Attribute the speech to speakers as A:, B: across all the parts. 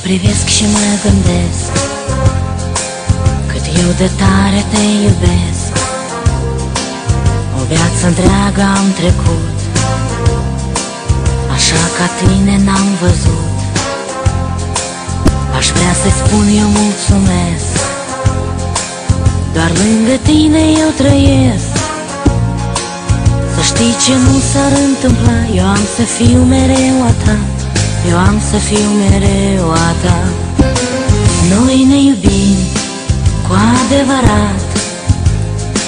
A: privesc și mă gândesc cât eu de tare te iubesc. O viață întreagă am trecut, așa ca tine n-am văzut. Aș vrea să-i spun eu mulțumesc, doar lângă tine eu trăiesc. Să știi ce nu s-ar întâmpla, eu am să fiu mereu a ta, eu am să fiu mereu a ta. Noi ne iubim cu adevărat,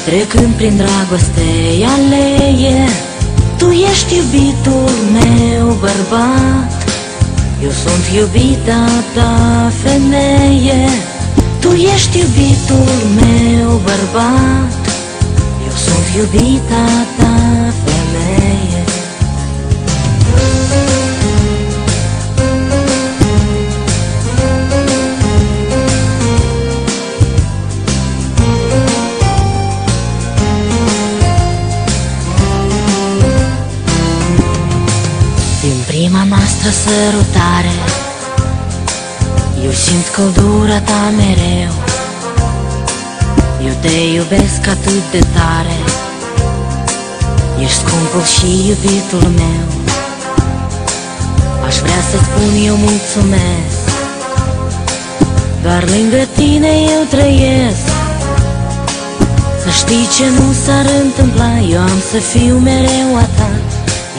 A: trecând prin dragoste aleie. Tu ești iubitul meu bărbat, eu sunt iubita ta femeie. Tu ești iubitul meu bărbat, eu sunt iubita ta femeie. Din prima noastră sărutare eu simt căldura ta mereu. Eu te iubesc atât de tare, ești scumpul și iubitul meu. Aș vrea să spun eu mulțumesc, doar lângă tine eu trăiesc. Să știi ce nu s-ar întâmpla, eu am să fiu mereu a ta,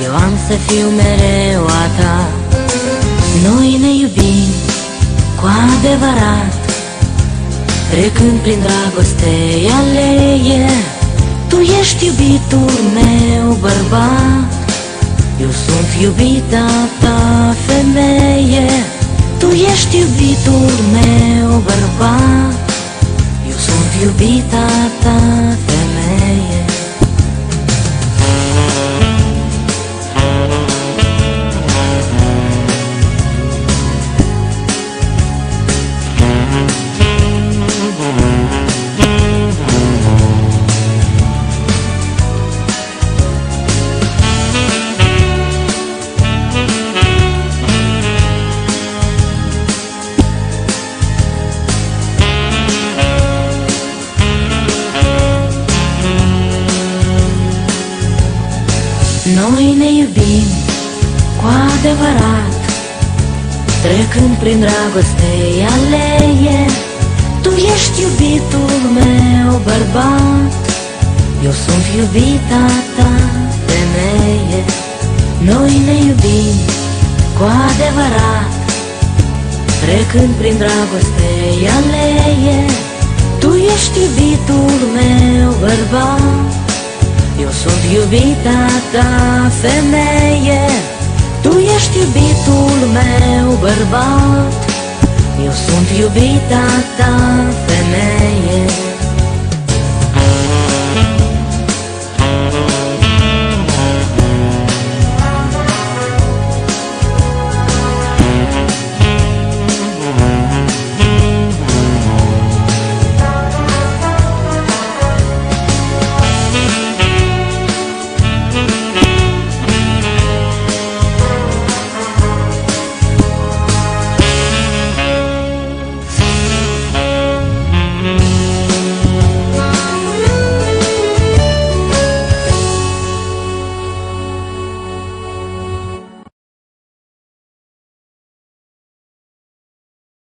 A: eu am să fiu mereu a ta. Noi ne iubim cu adevărat, trecând prin dragoste aleie. Tu ești iubitul meu bărbat, eu sunt iubita ta femeie. Tu ești iubitul meu bărbat, eu sunt iubita ta femeie. Noi ne iubim cu adevărat, trecând prin dragoste aleie. Tu ești iubitul meu bărbat, eu sunt iubita ta femeie. Noi ne iubim cu adevărat, trecând prin dragoste aleie. Tu ești iubitul meu bărbat, eu sunt iubita ta femeie. Tu ești iubitul meu bărbat, eu sunt iubita ta femeie.